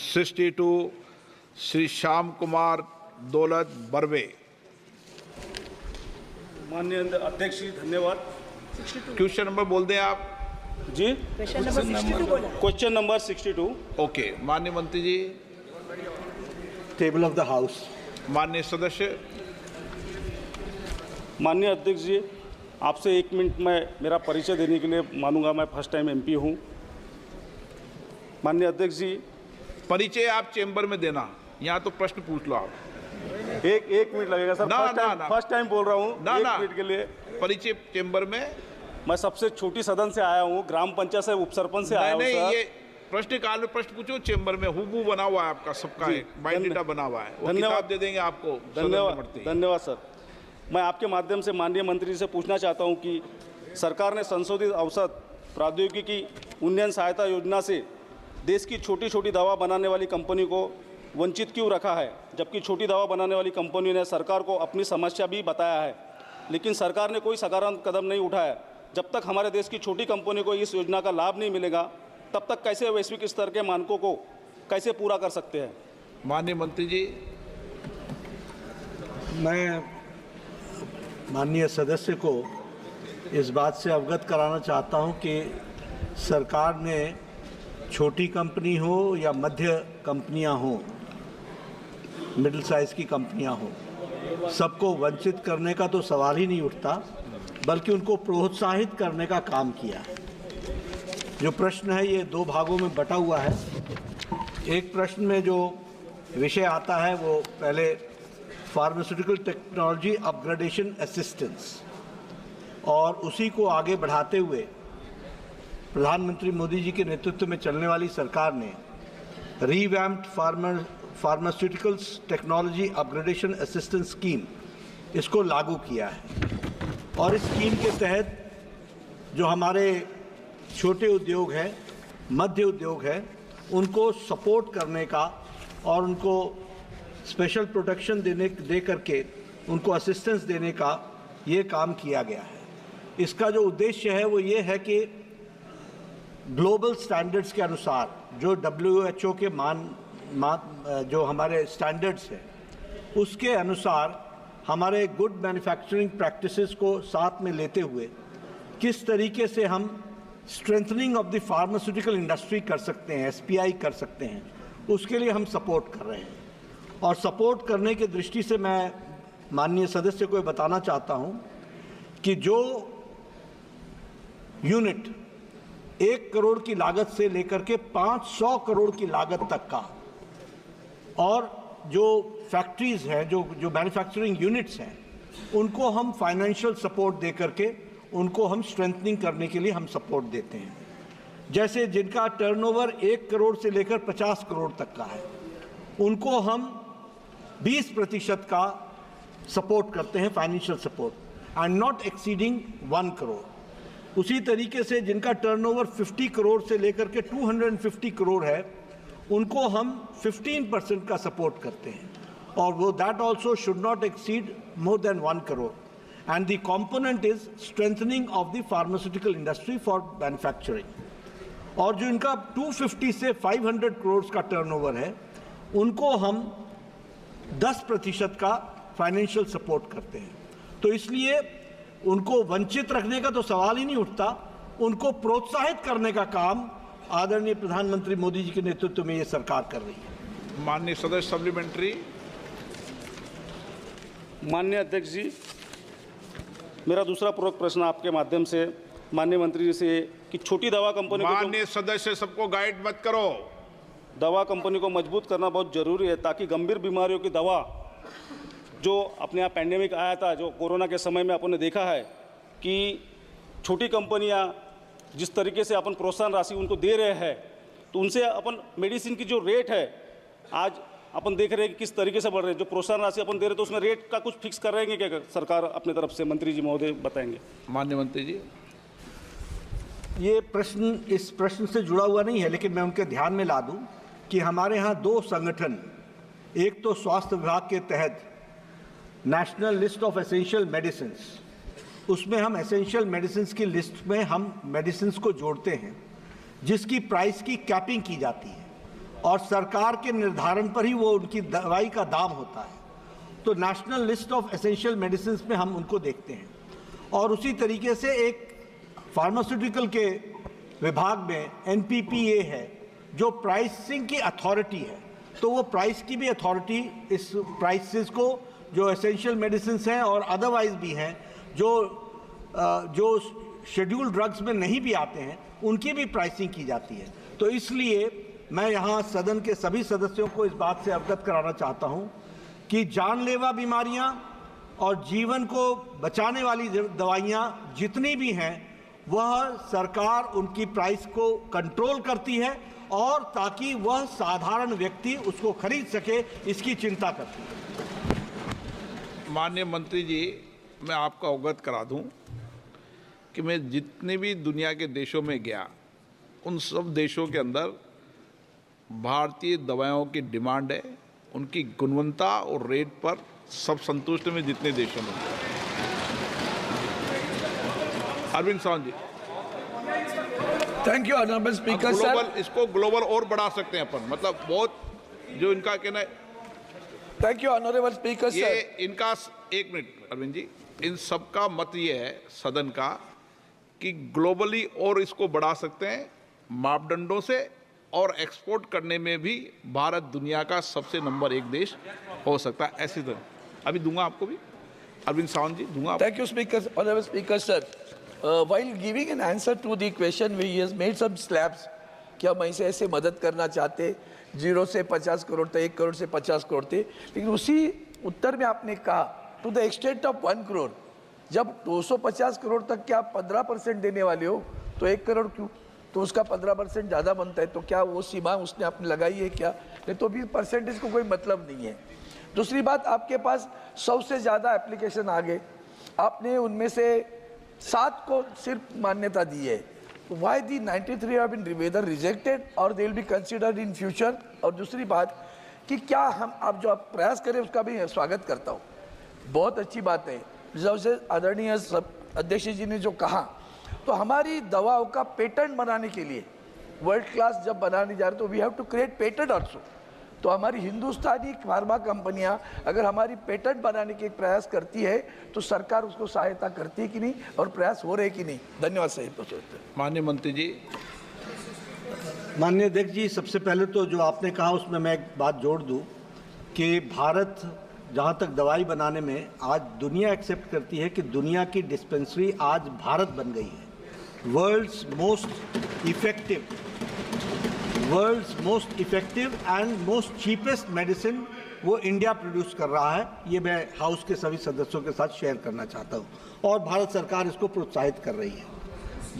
62 श्री श्याम कुमार दौलत बर्वे। माननीय अध्यक्ष जी धन्यवाद। क्वेश्चन नंबर बोल दें आप जी। Question number 62। ओके। माननीय मंत्री जी। Table of the house. माननीय सदस्य। माननीय अध्यक्ष जी, आपसे 1 मिनट में मेरा परिचय देने के लिए मानूंगा। मैं फर्स्ट टाइम एमपी हूँ। माननीय अध्यक्ष जी, परिचय आप चेंबर में देना, यहाँ तो प्रश्न पूछ लो आप। एक मिनट लगेगा सर। फर्स्ट टाइम बोल रहा हूँ। 1 मिनट के लिए परिचय चेंबर में। मैं सबसे छोटी सदन से आया हूँ, ग्राम पंचायत से उप सरपंच से आया हूँ। नहीं, सर, ये प्रश्न काल में प्रश्न पूछो चेंबर में। हुबू बना हुआ है आपका, सबका एक बायोडाटा बना हुआ है। वो किताब दे देंगे आपको। धन्यवाद सर। मैं आपके माध्यम से माननीय मंत्री जी से पूछना चाहता हूं कि सरकार ने संशोधित औषध प्रौद्योगिकी उन्नयन सहायता योजना से देश की छोटी छोटी दवा बनाने वाली कंपनी को वंचित क्यों रखा है, जबकि छोटी दवा बनाने वाली कंपनी ने सरकार को अपनी समस्या भी बताया है, लेकिन सरकार ने कोई सकारात्मक कदम नहीं उठाया। जब तक हमारे देश की छोटी कंपनी को इस योजना का लाभ नहीं मिलेगा, तब तक कैसे वैश्विक स्तर के मानकों को कैसे पूरा कर सकते हैं? माननीय मंत्री जी। मैं माननीय सदस्य को इस बात से अवगत कराना चाहता हूं कि सरकार ने छोटी कंपनी हो या मध्य कंपनियां हो, मिडिल साइज़ की कंपनियां हो, सबको वंचित करने का तो सवाल ही नहीं उठता, बल्कि उनको प्रोत्साहित करने का काम किया है। जो प्रश्न है ये 2 भागों में बटा हुआ है। एक प्रश्न में जो विषय आता है वो पहले फार्मास्यूटिकल टेक्नोलॉजी अपग्रेडेशन असिस्टेंस, और उसी को आगे बढ़ाते हुए प्रधानमंत्री मोदी जी के नेतृत्व में चलने वाली सरकार ने revamped pharmaceuticals technology upgradation assistance scheme इसको लागू किया है। और इस स्कीम के तहत जो हमारे छोटे उद्योग हैं, मध्य उद्योग है, उनको सपोर्ट करने का और उनको स्पेशल प्रोटेक्शन दे करके उनको असिस्टेंस देने का ये काम किया गया है। इसका जो उद्देश्य है वो ये है कि ग्लोबल स्टैंडर्ड्स के अनुसार जो WHO के जो हमारे स्टैंडर्ड्स हैं उसके अनुसार हमारे गुड मैन्युफैक्चरिंग प्रैक्टिसेस को साथ में लेते हुए किस तरीके से हम strengthening of the pharmaceutical industry कर सकते हैं, SPI कर सकते हैं, उसके लिए हम सपोर्ट कर रहे हैं। और सपोर्ट करने की दृष्टि से मैं माननीय सदस्य को बताना चाहता हूं कि जो यूनिट 1 करोड़ की लागत से लेकर के 500 करोड़ की लागत तक का, और जो फैक्ट्रीज हैं, जो मैन्युफैक्चरिंग यूनिट्स हैं, उनको हम फाइनेंशियल सपोर्ट दे करके उनको हम स्ट्रेंथनिंग करने के लिए हम सपोर्ट देते हैं। जैसे जिनका टर्नओवर 1 करोड़ से लेकर 50 करोड़ तक का है, उनको हम 20% का सपोर्ट करते हैं, financial support, and not exceeding 1 crore. उसी तरीके से जिनका टर्नओवर 50 करोड़ से लेकर के 250 करोड़ है, उनको हम 15% का सपोर्ट करते हैं, और वो that also should not exceed more than 1 crore. And the component is strengthening of the pharmaceutical industry for manufacturing. और जो इनका 250 से 500 करोड़ का टर्नओवर है, उनको हम 10% का फाइनेंशियल सपोर्ट करते हैं। तो इसलिए उनको वंचित रखने का तो सवाल ही नहीं उठता, उनको प्रोत्साहित करने का काम आदरणीय प्रधानमंत्री मोदी जी के नेतृत्व में ये सरकार कर रही है। माननीय सदस्य सप्लीमेंट्री। माननीय अध्यक्ष जी, मेरा दूसरा पूरक प्रश्न आपके माध्यम से माननीय मंत्री जी से कि छोटी दवा कंपनी को, माननीय सदस्य सबको गाइड मत करो। दवा कंपनी को मजबूत करना बहुत ज़रूरी है, ताकि गंभीर बीमारियों की दवा, जो अपने यहाँ पैंडेमिक आया था, जो कोरोना के समय में अपन ने देखा है कि छोटी कंपनियाँ जिस तरीके से अपन प्रोत्साहन राशि उनको दे रहे हैं, तो उनसे अपन मेडिसिन की जो रेट है आज अपन देख रहे हैं कि किस तरीके से बढ़ रहे हैं। जो प्रोत्साहन राशि अपन दे रहे हैं, तो उसमें रेट का कुछ फिक्स कर रहेंगे क्या सरकार अपने तरफ से? मंत्री जी महोदय बताएंगे। माननीय मंत्री जी। ये प्रश्न इस प्रश्न से जुड़ा हुआ नहीं है, लेकिन मैं उनके ध्यान में ला दूं कि हमारे यहाँ 2 संगठन, एक तो स्वास्थ्य विभाग के तहत national list of essential medicines, उसमें हम एसेंशियल मेडिसिन्स की लिस्ट में हम मेडिसिन्स को जोड़ते हैं जिसकी प्राइस की कैपिंग की जाती है, और सरकार के निर्धारण पर ही वो उनकी दवाई का दाम होता है। तो national list of essential medicine में हम उनको देखते हैं। और उसी तरीके से एक फार्मास्यूटिकल के विभाग में NPPA है जो प्राइसिंग की अथॉरिटी है। तो वो प्राइस की भी अथॉरिटी इस प्राइसेस को जो एसेंशियल मेडिसिन हैं और अदरवाइज भी हैं जो शेड्यूल्ड ड्रग्स में नहीं भी आते हैं उनकी भी प्राइसिंग की जाती है। तो इसलिए मैं यहाँ सदन के सभी सदस्यों को इस बात से अवगत कराना चाहता हूँ कि जानलेवा बीमारियाँ और जीवन को बचाने वाली दवाइयाँ जितनी भी हैं वह सरकार उनकी प्राइस को कंट्रोल करती है और ताकि वह साधारण व्यक्ति उसको खरीद सके इसकी चिंता करती है। माननीय मंत्री जी, मैं आपको अवगत करा दूं कि मैं जितने भी दुनिया के देशों में गया उन सब देशों के अंदर भारतीय दवाओं की डिमांड है, उनकी गुणवत्ता और रेट पर सब संतुष्ट में जितने देशों में। Arvind Sawant ji, thank you honourable speaker global sir. इसको ग्लोबल और बढ़ा सकते हैं अपन, मतलब बहुत जो इनका कहना है। थैंक यू ऑनरेबल स्पीकर ये सर। इनका एक मिनट अरविंद जी, इन सबका मत ये है सदन का कि ग्लोबली और इसको बढ़ा सकते हैं मापदंडों से, और एक्सपोर्ट करने में भी भारत दुनिया का सबसे नंबर 1 देश हो सकता है। ऐसी तरह अभी दूंगा आपको भी, अरविंद सावंत जी दूंगा आपको। Thank you, Speaker. Honorable Speaker, sir. While giving an answer to the question, he has made some slabs कि हम ऐसे मदद करना चाहते 0 से 50 करोड़ तक, 1 करोड़ से 50 करोड़ थे, लेकिन उसी उत्तर में आपने कहा to the extent of 1 crore. जब 250 करोड़ तक क्या 15% देने वाले हो तो 1 करोड़ क्यों? तो उसका 15% ज़्यादा बनता है। तो क्या वो सीमा उसने आपने लगाई है क्या? नहीं तो भी परसेंटेज को कोई मतलब नहीं है। दूसरी बात, आपके पास 100 से ज़्यादा एप्लीकेशन आ गए, आपने उनमें से 7 को सिर्फ मान्यता दी है। Why the 93 have been whether rejected और they will be considered in future? और दूसरी बात कि क्या हम आप जो आप प्रयास करें उसका भी स्वागत करता हूँ, बहुत अच्छी बात है। जैसे आदरणीय अध्यक्ष जी ने जो कहा, तो हमारी दवाओं का पेटेंट बनाने के लिए वर्ल्ड क्लास जब बनाने जा रहे तो we have to create patent also. तो हमारी हिंदुस्तानी फार्मा कंपनियां अगर हमारी पेटेंट बनाने के प्रयास करती है तो सरकार उसको सहायता करती है कि नहीं, और प्रयास हो रहे कि नहीं? धन्यवाद साहब। माननीय मंत्री जी। माननीय अध्यक्ष जी, सबसे पहले तो जो आपने कहा उसमें मैं एक बात जोड़ दूं कि भारत जहां तक दवाई बनाने में आज दुनिया एक्सेप्ट करती है कि दुनिया की डिस्पेंसरी आज भारत बन गई है। World's most effective and most cheapest medicine वो इंडिया प्रोड्यूस कर रहा है। ये मैं हाउस के सभी सदस्यों के साथ शेयर करना चाहता हूँ और भारत सरकार इसको प्रोत्साहित कर रही है।